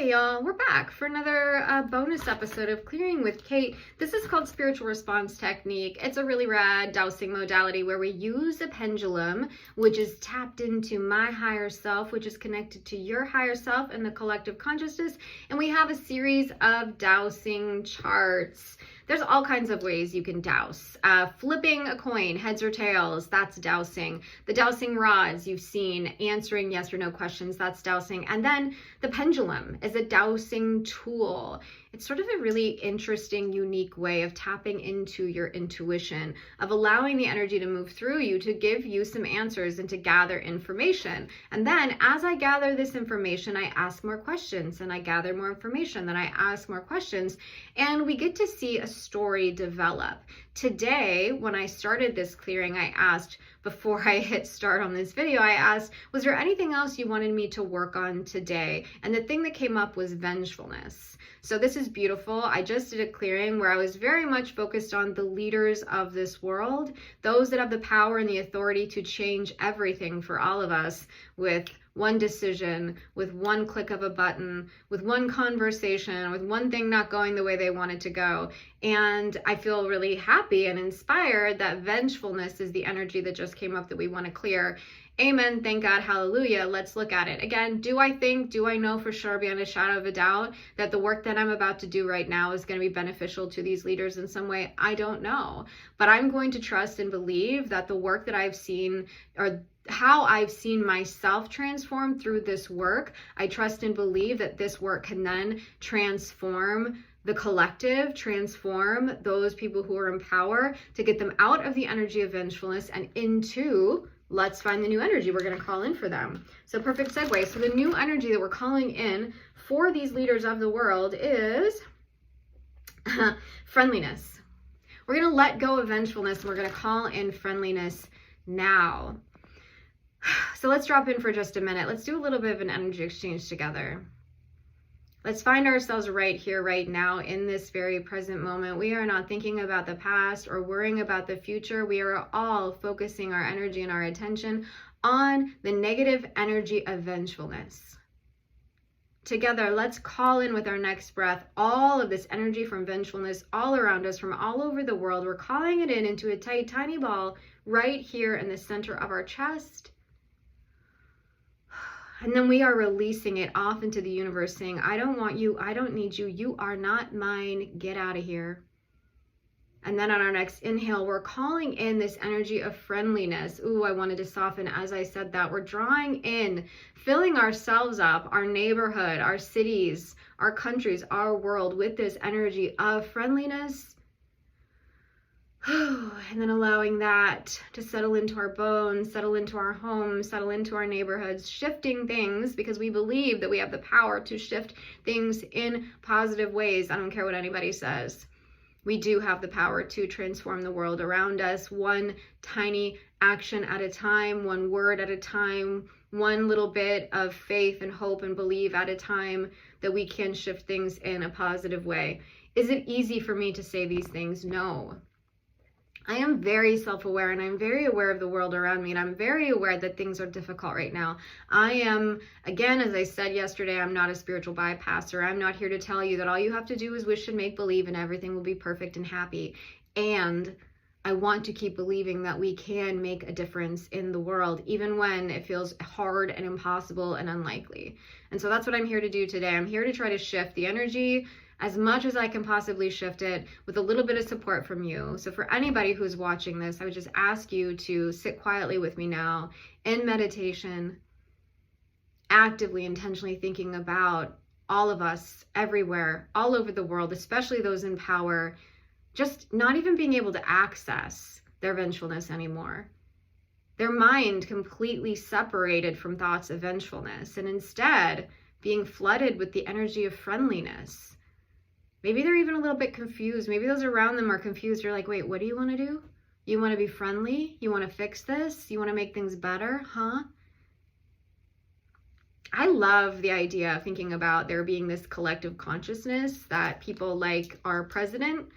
Hey y'all, we're back for another bonus episode of Clearing with Kate. This is called Spiritual Response Technique. It's a really rad dowsing modality where we use a pendulum, which is tapped into my higher self, which is connected to your higher self and the collective consciousness. And we have a series of dowsing charts. There's all kinds of ways you can douse. Flipping a coin, heads or tails, that's dowsing. The dowsing rods you've seen, answering yes or no questions, that's dowsing. And then the pendulum is a dowsing tool. It's sort of a really interesting, unique way of tapping into your intuition, of allowing the energy to move through you to give you some answers and to gather information. And then as I gather this information, I ask more questions, and I gather more information, then I ask more questions, and we get to see a story develop. Today, when I started this clearing, I asked, before I hit start on this video, I asked, was there anything else you wanted me to work on today? And the thing that came up was vengefulness. So this is beautiful. I just did a clearing where I was very much focused on the leaders of this world, those that have the power and the authority to change everything for all of us with one decision, with one click of a button, with one conversation, with one thing not going the way they want it to go. And I feel really happy and inspired that vengefulness is the energy that just came up that we want to clear. Amen. Thank God. Hallelujah. Let's look at it. Again, do I know for sure beyond a shadow of a doubt that the work that I'm about to do right now is going to be beneficial to these leaders in some way? I don't know. But I'm going to trust and believe that the work that I've seen, or how I've seen myself transform through this work, I trust and believe that this work can then transform the collective, transform those people who are in power to get them out of the energy of vengefulness and into, let's find the new energy we're going to call in for them. So perfect segue. So the new energy that we're calling in for these leaders of the world is friendliness. We're going to let go of vengefulness and we're going to call in friendliness now. So let's drop in for just a minute. Let's do a little bit of an energy exchange together. Let's find ourselves right here, right now, in this very present moment. We are not thinking about the past or worrying about the future. We are all focusing our energy and our attention on the negative energy of vengefulness. Together, let's call in with our next breath all of this energy from vengefulness all around us, from all over the world. We're calling it in into a tight, tiny ball right here in the center of our chest. And then we are releasing it off into the universe, saying, I don't want you, I don't need you, you are not mine, get out of here. And then on our next inhale, we're calling in this energy of friendliness. Ooh, I wanted to soften as I said that. We're drawing in, filling ourselves up, our neighborhood, our cities, our countries, our world with this energy of friendliness. And then allowing that to settle into our bones, settle into our homes, settle into our neighborhoods, shifting things because we believe that we have the power to shift things in positive ways. I don't care what anybody says. We do have the power to transform the world around us, one tiny action at a time, one word at a time, one little bit of faith and hope and belief at a time, that we can shift things in a positive way. Is it easy for me to say these things? No. I am very self-aware and I'm very aware of the world around me, and I'm very aware that things are difficult right now. I am, again, as I said yesterday, I'm not a spiritual bypasser. I'm not here to tell you that all you have to do is wish and make believe and everything will be perfect and happy. And I want to keep believing that we can make a difference in the world, even when it feels hard and impossible and unlikely. And so that's what I'm here to do today. I'm here to try to shift the energy as much as I can possibly shift it with a little bit of support from you. So for anybody who's watching this, I would just ask you to sit quietly with me now in meditation, actively, intentionally thinking about all of us everywhere, all over the world, especially those in power, just not even being able to access their vengefulness anymore. Their mind completely separated from thoughts of vengefulness, and instead being flooded with the energy of friendliness. Maybe they're even a little bit confused. Maybe those around them are confused. You're like, wait, what do you want to do? You want to be friendly? You want to fix this? You want to make things better? Huh? I love the idea of thinking about there being this collective consciousness that people like our president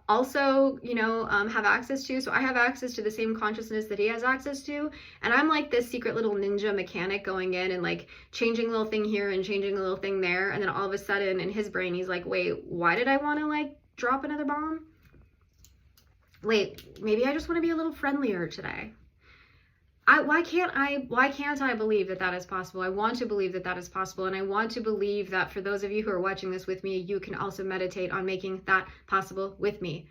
also, have access to. So I have access to the same consciousness that he has access to. And I'm like this secret little ninja mechanic going in and like changing a little thing here and changing a little thing there. And then all of a sudden in his brain, he's like, wait, why did I want to like drop another bomb? Wait, maybe I just want to be a little friendlier today. Why can't I believe that that is possible? I want to believe that that is possible. And I want to believe that for those of you who are watching this with me, you can also meditate on making that possible with me.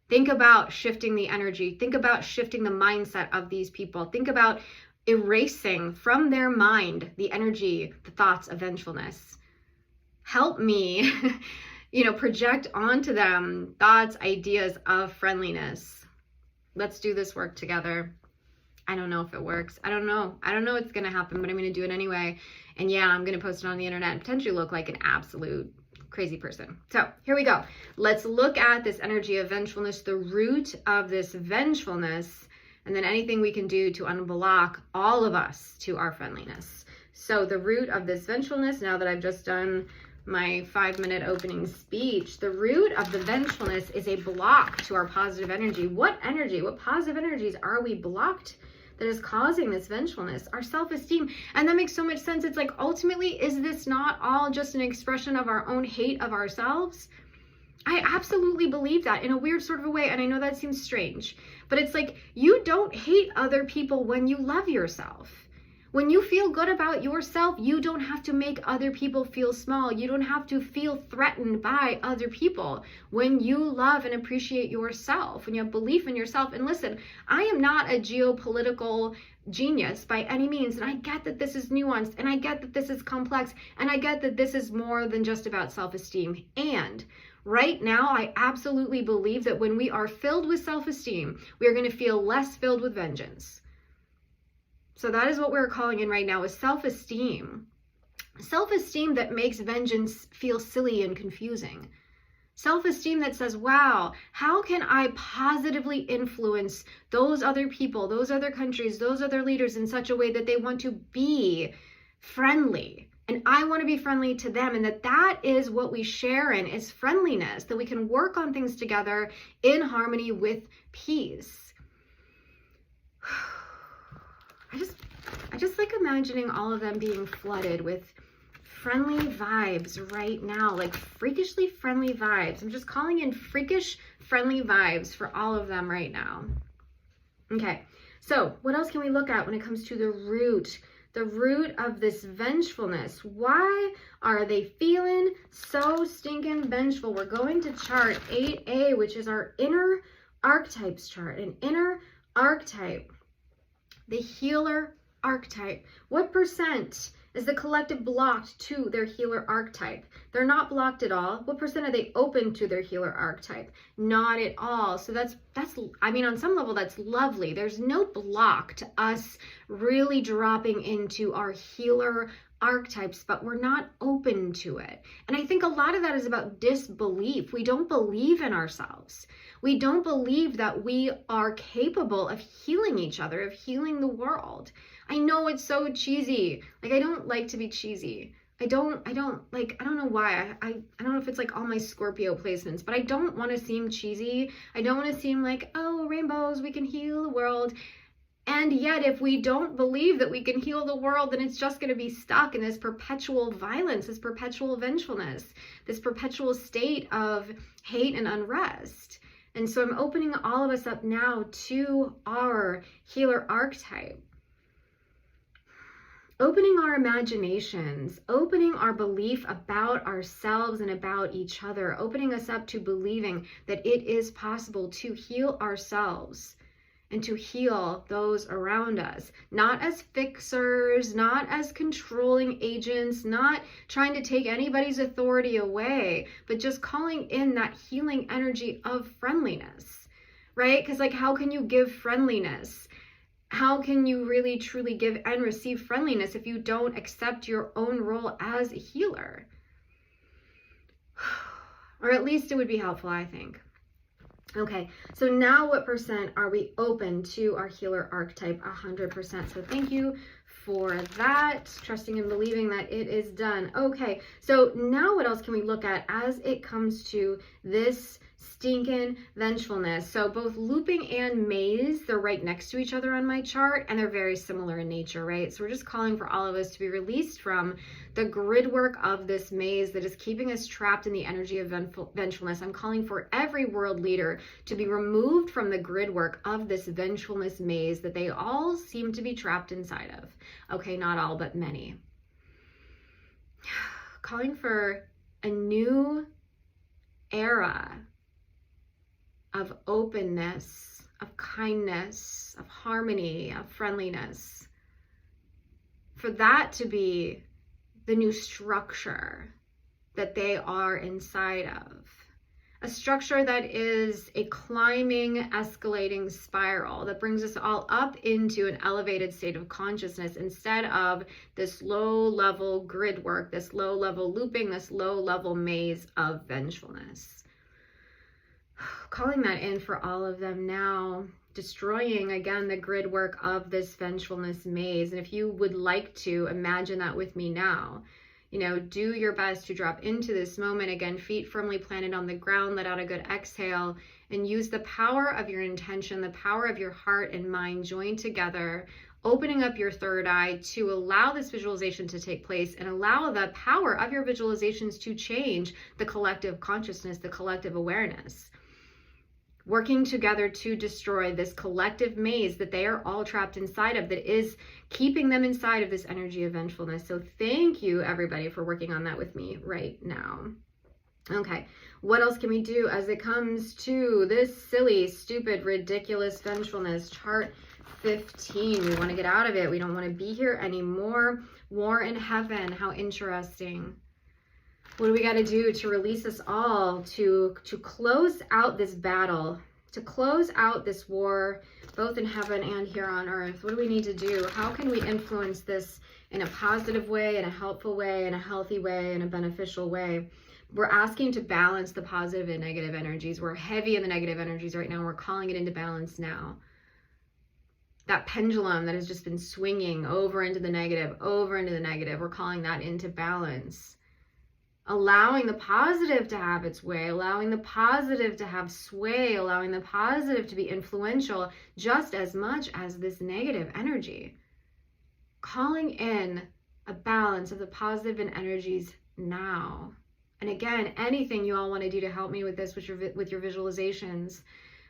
Think about shifting the energy. Think about shifting the mindset of these people. Think about erasing from their mind the energy, the thoughts of vengefulness. Help me, project onto them thoughts, ideas of friendliness. Let's do this work together. I don't know if it works. I don't know what's going to happen, but I'm going to do it anyway. And yeah, I'm going to post it on the internet and potentially look like an absolute crazy person. So here we go. Let's look at this energy of vengefulness, the root of this vengefulness, and then anything we can do to unblock all of us to our friendliness. So the root of this vengefulness, now that I've just done my 5-minute opening speech, the root of the vengefulness is a block to our positive energy. What positive energies are we blocked that is causing this vengefulness? Our self-esteem. And that makes so much sense. It's like, ultimately, is this not all just an expression of our own hate of ourselves? I absolutely believe that in a weird sort of a way. And I know that seems strange, but it's like, you don't hate other people when you love yourself. When you feel good about yourself, you don't have to make other people feel small. You don't have to feel threatened by other people. When you love and appreciate yourself, when you have belief in yourself. And listen, I am not a geopolitical genius by any means. And I get that this is nuanced, and I get that this is complex, and I get that this is more than just about self-esteem. And right now, I absolutely believe that when we are filled with self-esteem, we are going to feel less filled with vengeance. So that is what we're calling in right now, is self-esteem. Self-esteem that makes vengeance feel silly and confusing. Self-esteem that says, wow, how can I positively influence those other people, those other countries, those other leaders in such a way that they want to be friendly? And I want to be friendly to them. And that is what we share in, is friendliness, that we can work on things together in harmony with peace. I just like imagining all of them being flooded with friendly vibes right now, like freakishly friendly vibes. I'm just calling in freakish friendly vibes for all of them right now. Okay, so what else can we look at when it comes to the root of this vengefulness? Why are they feeling so stinking vengeful? We're going to chart 8A, which is our inner archetypes chart, an inner archetype. The healer archetype. What percent is the collective blocked to their healer archetype? They're not blocked at all. What percent are they open to their healer archetype? Not at all. So that's I mean, on some level, that's lovely. There's no block to us really dropping into our healer archetypes, but we're not open to it. And I think a lot of that is about disbelief. We don't believe in ourselves. We don't believe that we are capable of healing each other, of healing the world. I know it's so cheesy. Like, I don't like to be cheesy. I don't know why. I don't know if it's like all my Scorpio placements, but I don't want to seem cheesy. I don't want to seem like, oh, rainbows, we can heal the world. And yet, if we don't believe that we can heal the world, then it's just going to be stuck in this perpetual violence, this perpetual vengefulness, this perpetual state of hate and unrest. And so I'm opening all of us up now to our healer archetype. Opening our imaginations, opening our belief about ourselves and about each other, opening us up to believing that it is possible to heal ourselves and to heal those around us, not as fixers, not as controlling agents, not trying to take anybody's authority away, but just calling in that healing energy of friendliness, right? Because like, how can you give friendliness? How can you really truly give and receive friendliness if you don't accept your own role as a healer? Or at least it would be helpful, I think. Okay, so now what percent are we open to our healer archetype? 100%. So thank you for that. Trusting and believing that it is done. Okay, so now what else can we look at as it comes to this stinking vengefulness. So both looping and maze, they're right next to each other on my chart, and they're very similar in nature, right? So we're just calling for all of us to be released from the grid work of this maze that is keeping us trapped in the energy of vengefulness. I'm calling for every world leader to be removed from the grid work of this vengefulness maze that they all seem to be trapped inside of. Okay, not all, but many. Calling for a new era of openness, of kindness, of harmony, of friendliness. For that to be the new structure that they are inside of. A structure that is a climbing, escalating spiral that brings us all up into an elevated state of consciousness instead of this low-level grid work, this low-level looping, this low-level maze of vengefulness. Calling that in for all of them now, destroying again the grid work of this vengefulness maze. And if you would like to imagine that with me now, you know, do your best to drop into this moment. Again, feet firmly planted on the ground, let out a good exhale, and use the power of your intention, the power of your heart and mind joined together, opening up your third eye to allow this visualization to take place and allow the power of your visualizations to change the collective consciousness, the collective awareness. Working together to destroy this collective maze that they are all trapped inside of, that is keeping them inside of this energy of vengefulness. So thank you, everybody, for working on that with me right now. Okay, what else can we do as it comes to this silly, stupid, ridiculous vengefulness? Chart 15. We want to get out of it. We don't want to be here anymore. War in heaven. How interesting. What do we got to do to release us all, to close out this battle, to close out this war, both in heaven and here on earth? What do we need to do? How can we influence this in a positive way, in a helpful way, in a healthy way, in a beneficial way? We're asking to balance the positive and negative energies. We're heavy in the negative energies right now. We're calling it into balance now. That pendulum that has just been swinging over into the negative, we're calling that into balance. Allowing the positive to have its way, allowing the positive to have sway, allowing the positive to be influential just as much as this negative energy. Calling in a balance of the positive and energies now. And again, anything you all want to do to help me with this, with your visualizations,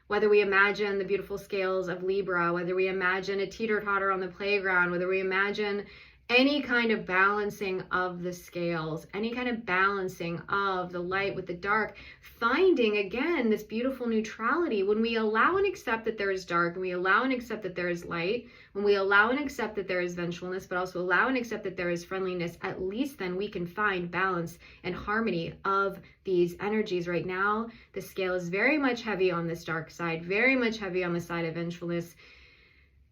whether we imagine the beautiful scales of Libra, whether we imagine a teeter-totter on the playground, whether we imagine any kind of balancing of the scales, any kind of balancing of the light with the dark, finding again this beautiful neutrality when we allow and accept that there is dark, and we allow and accept that there is light, when we allow and accept that there is vengefulness, but also allow and accept that there is friendliness, at least then we can find balance and harmony of these energies. Right now, the scale is very much heavy on this dark side, very much heavy on the side of vengefulness.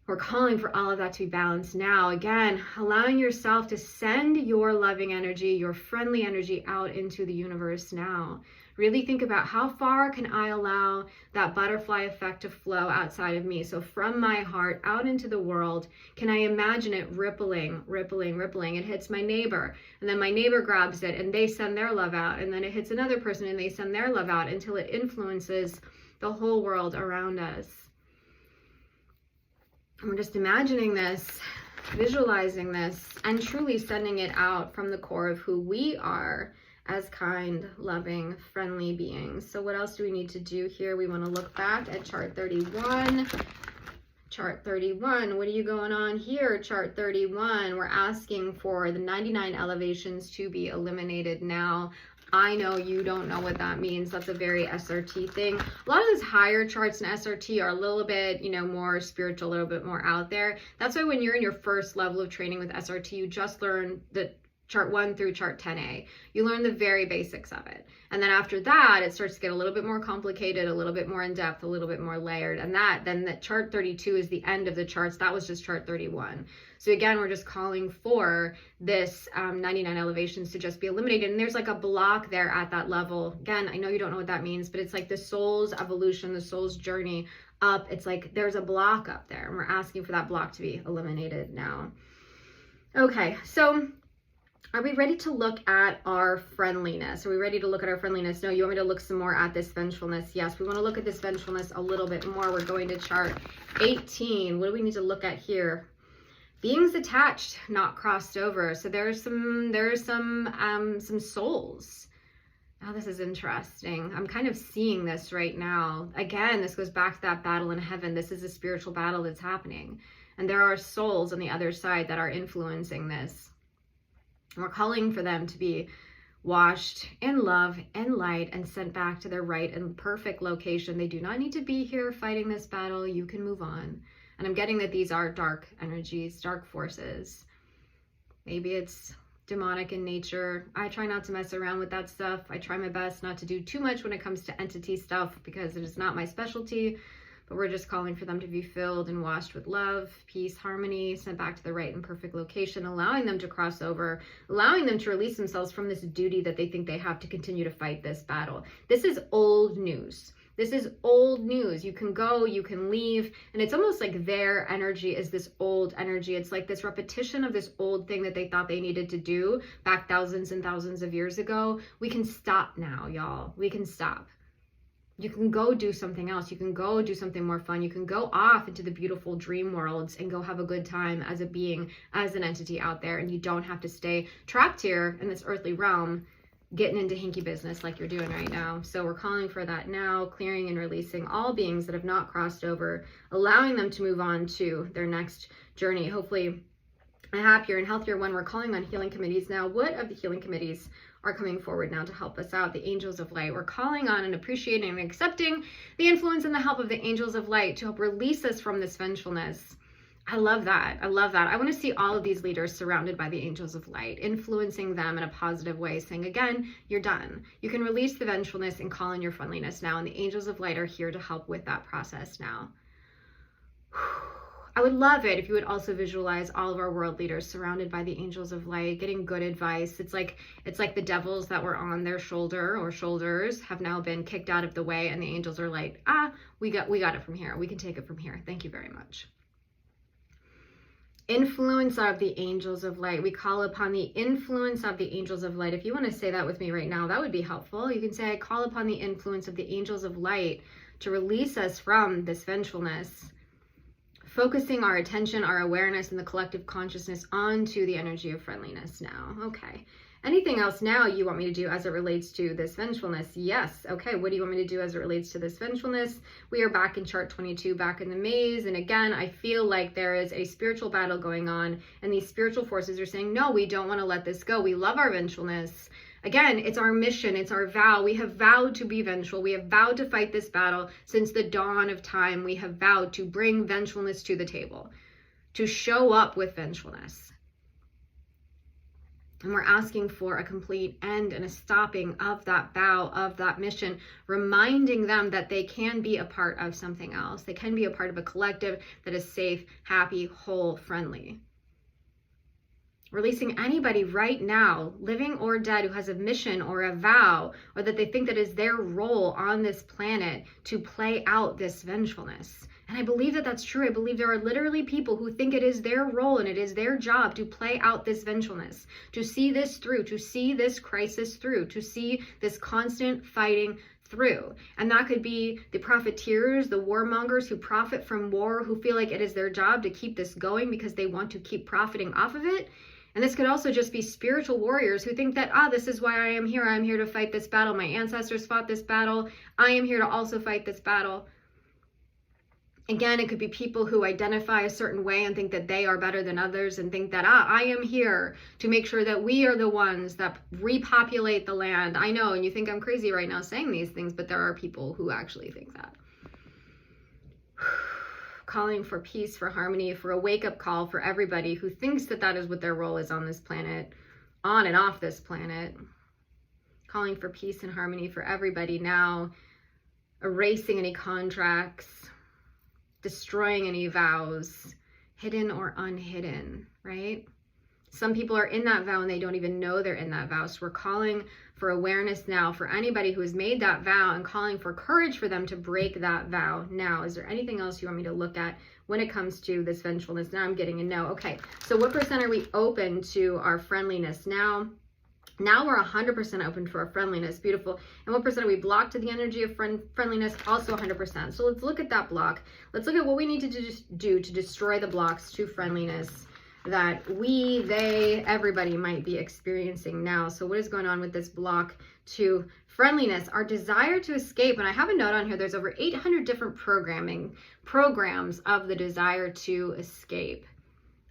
We're calling for all of that to be balanced now. Again, allowing yourself to send your loving energy, your friendly energy out into the universe now. Really think about how far can I allow that butterfly effect to flow outside of me. So from my heart out into the world, can I imagine it rippling, rippling, rippling? It hits my neighbor, and then my neighbor grabs it and they send their love out. And then it hits another person and they send their love out until it influences the whole world around us. We're just imagining this, visualizing this, and truly sending it out from the core of who we are as kind, loving, friendly beings. So what else do we need to do here? We want to look back at chart 31. Chart 31, what are you going on here? Chart 31, we're asking for the 99 elevations to be eliminated now. I know you don't know what that means. That's a very SRT thing. A lot of those higher charts in SRT are a little bit, more spiritual, a little bit more out there. That's why when you're in your first level of training with SRT, you just learn the chart 1 through chart 10A. You learn the very basics of it. And then after that, it starts to get a little bit more complicated, a little bit more in depth, a little bit more layered. And then that chart 32 is the end of the charts. That was just chart 31. So again, we're just calling for this 99 elevations to just be eliminated. And there's like a block there at that level. Again, I know you don't know what that means, but it's like the soul's evolution, the soul's journey up. It's like there's a block up there, and we're asking for that block to be eliminated now. Okay, so Are we ready to look at our friendliness? Are we ready to look at our friendliness? No, you want me to look some more at this vengefulness? Yes, we want to look at this vengefulness a little bit more. We're going to chart 18. What do we need to look at here? Beings attached, not crossed over. So there's some souls. Oh, this is interesting. I'm kind of seeing this right now. Again, this goes back to that battle in heaven. This is a spiritual battle that's happening. And there are souls on the other side that are influencing this. We're calling for them to be washed in love and light and sent back to their right and perfect location. They do not need to be here fighting this battle. You can move on. And I'm getting that these are dark energies, dark forces. Maybe it's demonic in nature. I try not to mess around with that stuff. I try my best not to do too much when it comes to entity stuff because it is not my specialty. But we're just calling for them to be filled and washed with love, peace, harmony, sent back to the right and perfect location, allowing them to cross over, allowing them to release themselves from this duty that they think they have to continue to fight this battle. This is old news. This is old news. You can go, you can leave, and it's almost like their energy is this old energy. It's like this repetition of this old thing that they thought they needed to do back thousands and thousands of years ago. We can stop now, y'all. We can stop. You can go do something else. You can go do something more fun. You can go off into the beautiful dream worlds and go have a good time as a being, as an entity out there. And you don't have to stay trapped here in this earthly realm, getting into hinky business like you're doing right now. So we're calling for that now, clearing and releasing all beings that have not crossed over, allowing them to move on to their next journey. Hopefully a happier and healthier one. We're calling on healing committees now. What of the healing committees are coming forward now to help us out? The angels of light. We're calling on and appreciating and accepting the influence and the help of the angels of light to help release us from this vengefulness. I love that. I love that. I want to see all of these leaders surrounded by the angels of light, influencing them in a positive way, saying, again, you're done. You can release the vengefulness and call in your friendliness now. And the angels of light are here to help with that process now. I would love it if you would also visualize all of our world leaders surrounded by the angels of light, getting good advice. It's like the devils that were on their shoulder or shoulders have now been kicked out of the way, and the angels are like, we got it from here. We can take it from here. Thank you very much. Influence of the angels of light. We call upon the influence of the angels of light. If you want to say that with me right now, that would be helpful. You can say, I call upon the influence of the angels of light to release us from this vengefulness, focusing our attention, our awareness, and the collective consciousness onto the energy of friendliness now. Okay. Anything else now you want me to do as it relates to this vengefulness? Yes. Okay. What do you want me to do as it relates to this vengefulness? We are back in chart 22, back in the maze. And again, I feel like there is a spiritual battle going on, and these spiritual forces are saying, no, we don't want to let this go. We love our vengefulness. Again, it's our mission, it's our vow. We have vowed to be vengeful. We have vowed to fight this battle since the dawn of time. We have vowed to bring vengefulness to the table, to show up with vengefulness. And we're asking for a complete end and a stopping of that vow, of that mission, reminding them that they can be a part of something else. They can be a part of a collective that is safe, happy, whole, friendly. Releasing anybody right now, living or dead, who has a mission or a vow, or that they think that is their role on this planet to play out this vengefulness. And I believe that that's true. I believe there are literally people who think it is their role and it is their job to play out this vengefulness, to see this through, to see this crisis through, to see this constant fighting through. And that could be the profiteers, the warmongers who profit from war, who feel like it is their job to keep this going because they want to keep profiting off of it. And this could also just be spiritual warriors who think that, this is why I am here. I'm here to fight this battle. My ancestors fought this battle. I am here to also fight this battle. Again, it could be people who identify a certain way and think that they are better than others and think that, I am here to make sure that we are the ones that repopulate the land. I know, and you think I'm crazy right now saying these things, but there are people who actually think that. Calling for peace, for harmony, for a wake-up call for everybody who thinks that that is what their role is on this planet, on and off this planet. Calling for peace and harmony for everybody now, erasing any contracts, destroying any vows, hidden or unhidden, right? Some people are in that vow and they don't even know they're in that vow. So we're calling for awareness now for anybody who has made that vow and calling for courage for them to break that vow now. Is there anything else you want me to look at when it comes to this vengefulness? Now I'm getting a no. Okay, so what percent are we open to our friendliness now? Now we're 100% open to our friendliness. Beautiful. And what percent are we blocked to the energy of friendliness? Also 100%. So let's look at that block. Let's look at what we need to do to destroy the blocks to friendliness that we, they, everybody might be experiencing now. So what is going on with this block to friendliness? Our desire to escape. And I have a note on here. There's over 800 different programs of the desire to escape.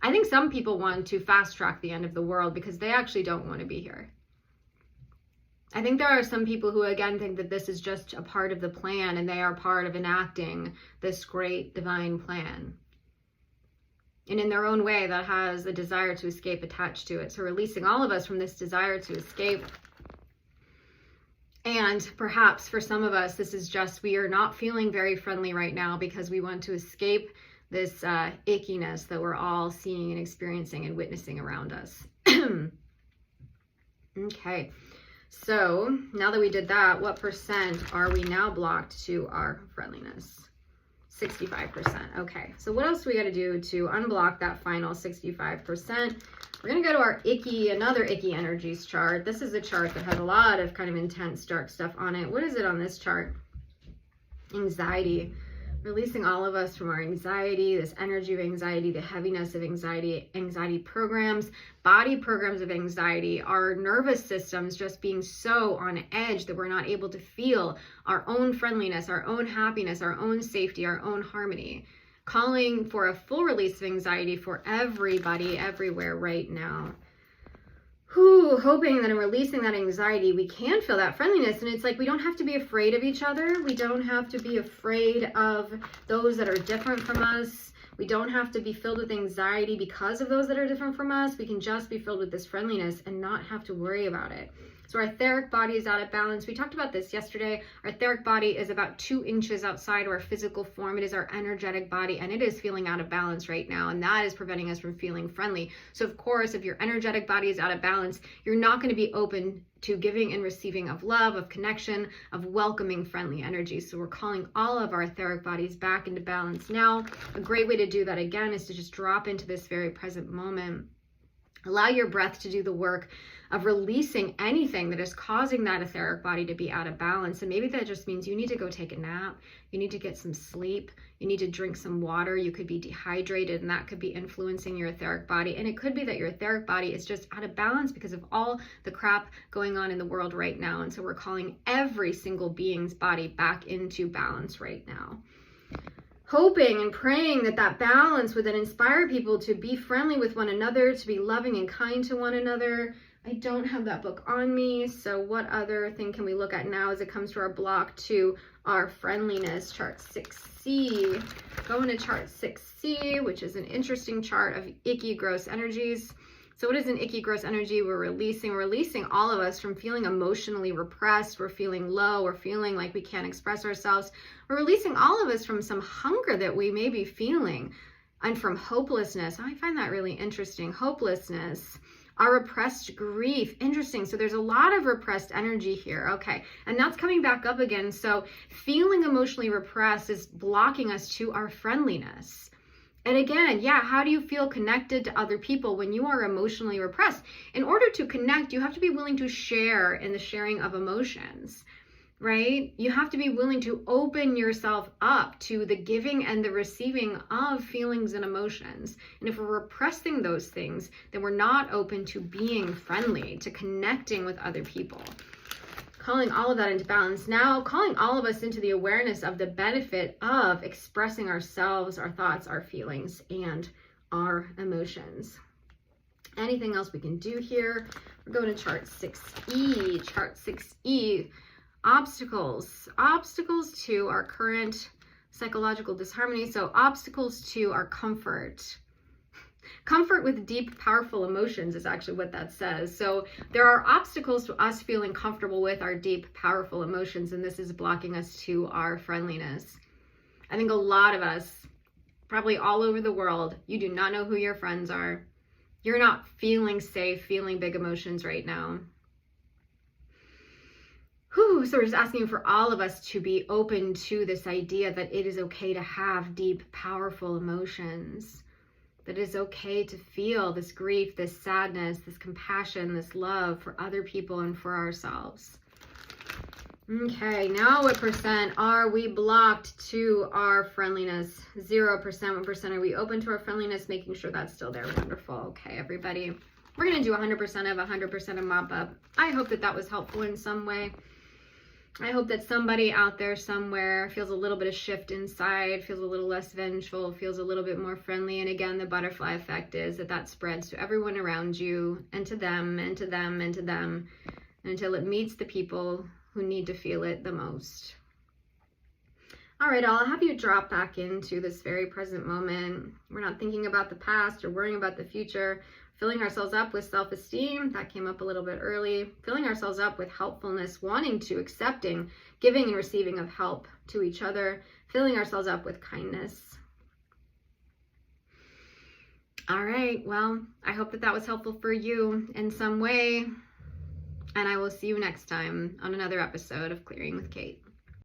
I think some people want to fast track the end of the world because they actually don't want to be here. I think there are some people who, again, think that this is just a part of the plan and they are part of enacting this great divine plan. And in their own way, that has a desire to escape attached to it. So releasing all of us from this desire to escape. And perhaps for some of us, this is just, we are not feeling very friendly right now because we want to escape this ickiness that we're all seeing and experiencing and witnessing around us. Okay, so now that we did that, what percent are we now blocked to our friendliness? 65%. Okay, so what else do we got to do to unblock that final 65%? We're going to go to our another icky energies chart. This is a chart that has a lot of kind of intense dark stuff on it. What is it on this chart? Anxiety. Releasing all of us from our anxiety, this energy of anxiety, the heaviness of anxiety programs, body programs of anxiety, our nervous systems just being so on edge that we're not able to feel our own friendliness, our own happiness, our own safety, our own harmony. Calling for a full release of anxiety for everybody, everywhere right now. Hoping that in releasing that anxiety, we can feel that friendliness. And it's like, we don't have to be afraid of each other. We don't have to be afraid of those that are different from us. We don't have to be filled with anxiety because of those that are different from us. We can just be filled with this friendliness and not have to worry about it. So our etheric body is out of balance. We talked about this yesterday. Our etheric body is about 2 inches outside of our physical form. It is our energetic body, and it is feeling out of balance right now, and that is preventing us from feeling friendly. So of course, if your energetic body is out of balance, you're not going to be open to giving and receiving of love, of connection, of welcoming friendly energy. So we're calling all of our etheric bodies back into balance now. A great way to do that, again, is to just drop into this very present moment. Allow your breath to do the work of releasing anything that is causing that etheric body to be out of balance. And maybe that just means you need to go take a nap. You need to get some sleep. You need to drink some water. You could be dehydrated, and that could be influencing your etheric body. And it could be that your etheric body is just out of balance because of all the crap going on in the world right now. And so we're calling every single being's body back into balance right now. Hoping and praying that that balance would then inspire people to be friendly with one another, to be loving and kind to one another. I don't have that book on me, so what other thing can we look at now as it comes to our block to our friendliness? Chart 6C. Go into chart 6C, which is an interesting chart of icky, gross energies. So what is an icky, gross energy? We're releasing all of us from feeling emotionally repressed. We're feeling low. We're feeling like we can't express ourselves. We're releasing all of us from some hunger that we may be feeling, and from hopelessness. I find that really interesting. Hopelessness. Our repressed grief. Interesting. So there's a lot of repressed energy here. Okay. And that's coming back up again. So feeling emotionally repressed is blocking us to our friendliness. And again, yeah, how do you feel connected to other people when you are emotionally repressed? In order to connect, you have to be willing to share in the sharing of emotions, right? You have to be willing to open yourself up to the giving and the receiving of feelings and emotions. And if we're repressing those things, then we're not open to being friendly, to connecting with other people. Calling all of that into balance. Now, calling all of us into the awareness of the benefit of expressing ourselves, our thoughts, our feelings, and our emotions. Anything else we can do here? We're going to chart 6E. Chart 6E. Obstacles. Obstacles to our current psychological disharmony. So obstacles to our comfort. Comfort with deep, powerful emotions is actually what that says. So there are obstacles to us feeling comfortable with our deep, powerful emotions, and this is blocking us to our friendliness. I think a lot of us, probably all over the world, you do not know who your friends are. You're not feeling safe, feeling big emotions right now. Whew, so we're just asking for all of us to be open to this idea that it is okay to have deep, powerful emotions. That it is okay to feel this grief, this sadness, this compassion, this love for other people and for ourselves. Okay, now what percent are we blocked to our friendliness? 0%. What percent are we open to our friendliness? Making sure that's still there. Wonderful. Okay, everybody. We're going to do 100% of 100% of mop up. I hope that that was helpful in some way. I hope that somebody out there somewhere feels a little bit of shift inside, feels a little less vengeful, feels a little bit more friendly. And again, the butterfly effect is that that spreads to everyone around you and to them and to them and to them until it meets the people who need to feel it the most. All right, I'll have you drop back into this very present moment. We're not thinking about the past or worrying about the future. Filling ourselves up with self-esteem, that came up a little bit early. Filling ourselves up with helpfulness, wanting to, accepting, giving and receiving of help to each other. Filling ourselves up with kindness. All right, well, I hope that that was helpful for you in some way. And I will see you next time on another episode of Clearing with Kate.